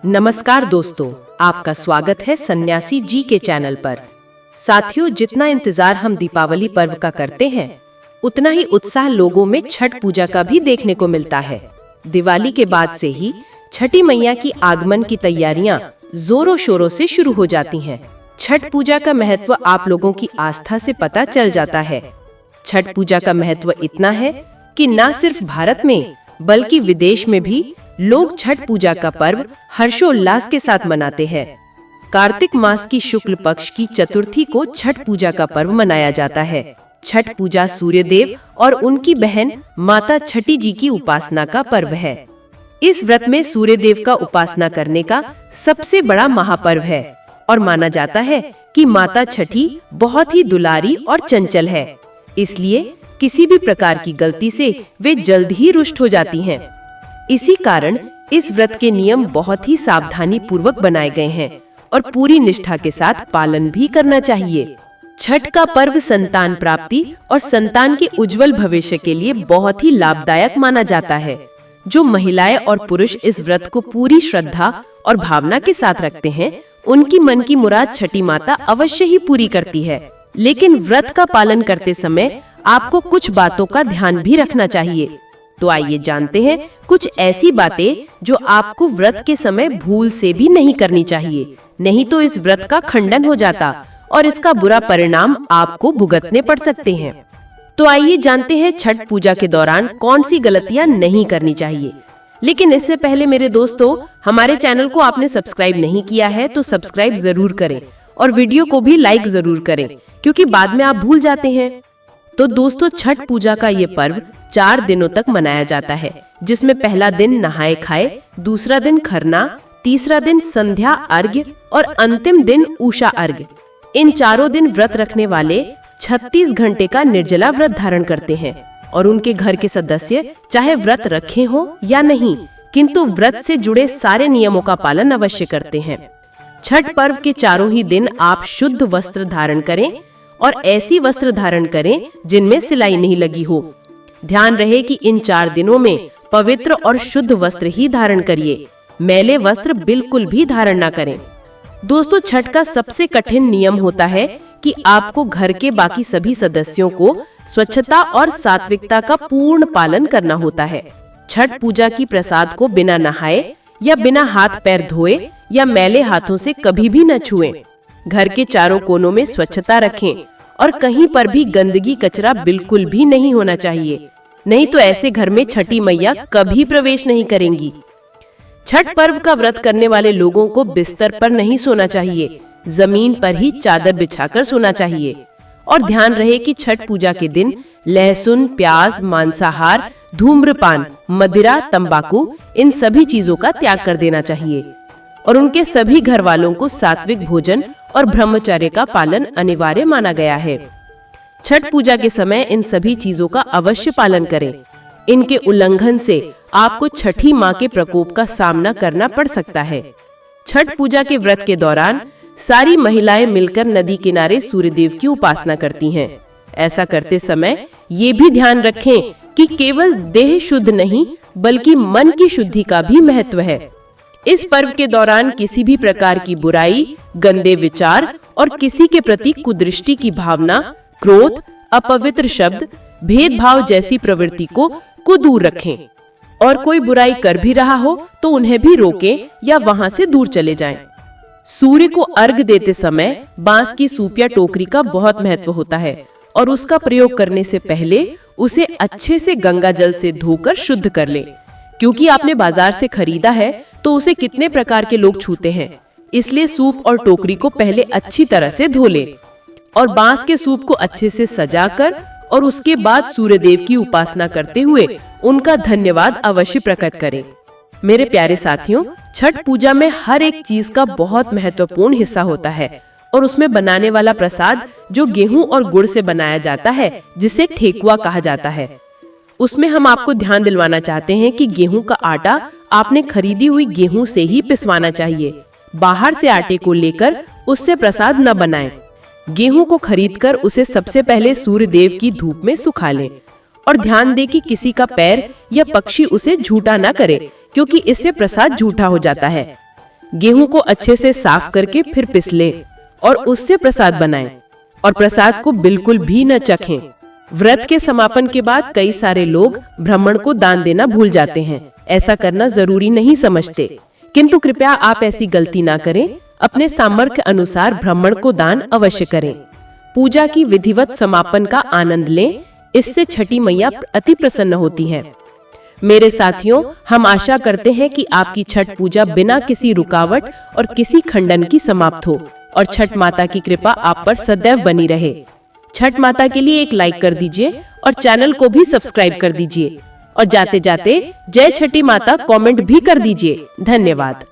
नमस्कार दोस्तों, आपका स्वागत है सन्यासी जी के चैनल पर। साथियों, जितना इंतजार हम दीपावली पर्व का करते हैं, उतना ही उत्साह लोगों में छठ पूजा का भी देखने को मिलता है। दिवाली के बाद से ही छठी मैया की आगमन की तैयारियां जोरों शोरों से शुरू हो जाती हैं। छठ पूजा का महत्व आप लोगों की आस्था से पता चल जाता है। छठ पूजा का महत्व इतना है कि न सिर्फ भारत में बल्कि विदेश में भी लोग छठ पूजा का पर्व हर्षोल्लास के साथ मनाते हैं। कार्तिक मास की शुक्ल पक्ष की चतुर्थी को छठ पूजा का पर्व मनाया जाता है। छठ पूजा सूर्य देव और उनकी बहन माता छठी जी की उपासना का पर्व है। इस व्रत में सूर्य देव का उपासना करने का सबसे बड़ा महापर्व है और माना जाता है कि माता छठी बहुत ही दुलारी और चंचल है, इसलिए किसी भी प्रकार की गलती से वे जल्द ही रुष्ट हो जाती हैं। इसी कारण इस व्रत के नियम बहुत ही सावधानी पूर्वक बनाए गए हैं और पूरी निष्ठा के साथ पालन भी करना चाहिए। छठ का पर्व संतान प्राप्ति और संतान के उज्जवल भविष्य के लिए बहुत ही लाभदायक माना जाता है। जो महिलाएं और पुरुष इस व्रत को पूरी श्रद्धा और भावना के साथ रखते हैं, उनकी मन की मुराद छठी माता अवश्य ही पूरी करती है। लेकिन व्रत का पालन करते समय आपको कुछ बातों का ध्यान भी रखना चाहिए। तो आइए जानते हैं कुछ ऐसी बातें जो आपको व्रत के समय भूल से भी नहीं करनी चाहिए, नहीं तो इस व्रत का खंडन हो जाता और इसका बुरा परिणाम आपको भुगतने पड़ सकते हैं। तो आइए जानते हैं छठ पूजा के दौरान कौन सी गलतियां नहीं करनी चाहिए। लेकिन इससे पहले मेरे दोस्तों, हमारे चैनल को आपने सब्सक्राइब नहीं किया है तो सब्सक्राइब जरूर करें और वीडियो को भी लाइक जरूर करें, क्योंकि बाद में आप भूल जाते हैं। तो दोस्तों, छठ पूजा का ये पर्व 4 दिनों तक मनाया जाता है, जिसमें पहला दिन नहाए खाए, दूसरा दिन खरना, तीसरा दिन संध्या अर्घ्य और अंतिम दिन उषा अर्घ्य। इन चारों दिन व्रत रखने वाले 36 घंटे का निर्जला व्रत धारण करते हैं और उनके घर के सदस्य चाहे व्रत रखे हो या नहीं, किंतु व्रत से जुड़े सारे नियमों का पालन अवश्य करते हैं। छठ पर्व के चारों ही दिन आप शुद्ध वस्त्र धारण करें और ऐसी वस्त्र धारण करें जिनमें सिलाई नहीं लगी हो। ध्यान रहे कि इन 4 दिनों में पवित्र और शुद्ध वस्त्र ही धारण करिए, मैले वस्त्र बिल्कुल भी धारण न करें। दोस्तों, छठ का सबसे कठिन नियम होता है कि आपको घर के बाकी सभी सदस्यों को स्वच्छता और सात्विकता का पूर्ण पालन करना होता है। छठ पूजा की प्रसाद को बिना नहाए या बिना हाथ पैर धोए या मैले हाथों से कभी भी न छुएं। घर के चारों कोनों में स्वच्छता रखें और कहीं पर भी गंदगी कचरा बिल्कुल भी नहीं होना चाहिए, नहीं तो ऐसे घर में छठी मैया कभी प्रवेश नहीं करेंगी। छठ पर्व का व्रत करने वाले लोगों को बिस्तर पर नहीं सोना चाहिए, जमीन पर ही चादर बिछाकर सोना चाहिए। और ध्यान रहे कि छठ पूजा के दिन लहसुन, प्याज, मांसाहार, धूम्रपान, मदिरा, तंबाकू इन सभी चीजों का त्याग कर देना चाहिए और उनके सभी घर वालों को सात्विक भोजन और ब्रह्मचर्य का पालन अनिवार्य माना गया है। छठ पूजा के समय इन सभी चीजों का अवश्य पालन करें। इनके उल्लंघन से आपको छठी माँ के प्रकोप का सामना करना पड़ सकता है। छठ पूजा के व्रत के दौरान सारी महिलाएं मिलकर नदी किनारे सूर्यदेव की उपासना करती हैं। ऐसा करते समय ये भी ध्यान रखें कि केवल देह शुद्ध नहीं बल्कि मन की शुद्धि का भी महत्व है। इस पर्व के दौरान किसी भी प्रकार की बुराई, गंदे विचार और किसी के प्रति कुदृष्टि की भावना, क्रोध, अपवित्र शब्द, भेदभाव जैसी प्रवृत्ति को दूर रखें और कोई बुराई कर भी रहा हो तो उन्हें भी रोकें या वहां से दूर चले जाएं। सूर्य को अर्घ्य देते समय बांस की सूप या टोकरी का बहुत महत्व होता है और उसका प्रयोग करने से पहले उसे अच्छे से गंगा जल से धोकर शुद्ध कर लें, क्योंकि आपने बाजार से खरीदा है तो उसे कितने प्रकार के लोग छूते हैं। इसलिए सूप और टोकरी को पहले अच्छी तरह से धो लें और बांस के सूप को अच्छे से सजाकर और उसके बाद सूर्य देव की उपासना करते हुए उनका धन्यवाद अवश्य प्रकट करें। मेरे प्यारे साथियों, छठ पूजा में हर एक चीज का बहुत महत्वपूर्ण हिस्सा होता है और उसमें बनाने वाला प्रसाद जो गेहूं और गुड़ से बनाया जाता है, जिसे ठेकुआ कहा जाता है, उसमें हम आपको ध्यान दिलवाना चाहते हैं कि गेहूं का आटा आपने खरीदी हुई गेहूं से ही पिसवाना चाहिए। बाहर से आटे को लेकर उससे प्रसाद न बनाएं। गेहूं को खरीदकर उसे सबसे पहले सूर्य देव की धूप में सुखा लें और ध्यान दें कि किसी का पैर या पक्षी उसे झूठा न करे, क्योंकि इससे प्रसाद झूठा हो जाता है। गेहूं को अच्छे से साफ करके फिर पिस लें और उससे प्रसाद बनाएं और प्रसाद को बिल्कुल भी न चखें। व्रत के समापन के बाद कई सारे लोग ब्राह्मण को दान देना भूल जाते हैं। ऐसा करना जरूरी नहीं समझते, किंतु कृपया आप ऐसी गलती ना करें। अपने सामर्थ्य अनुसार ब्राह्मण को दान अवश्य करें। पूजा की विधिवत समापन का आनंद लें, इससे छठी मैया अति प्रसन्न होती हैं। मेरे साथियों, हम आशा करते हैं कि आपकी छठ पूजा बिना किसी रुकावट और किसी खंडन की समाप्त हो और छठ माता की कृपा आप पर सदैव बनी रहे। छठ माता के लिए एक लाइक कर दीजिए और चैनल को भी सब्सक्राइब कर दीजिए और जाते जाते जय छठी माता कमेंट भी कर दीजिए। धन्यवाद।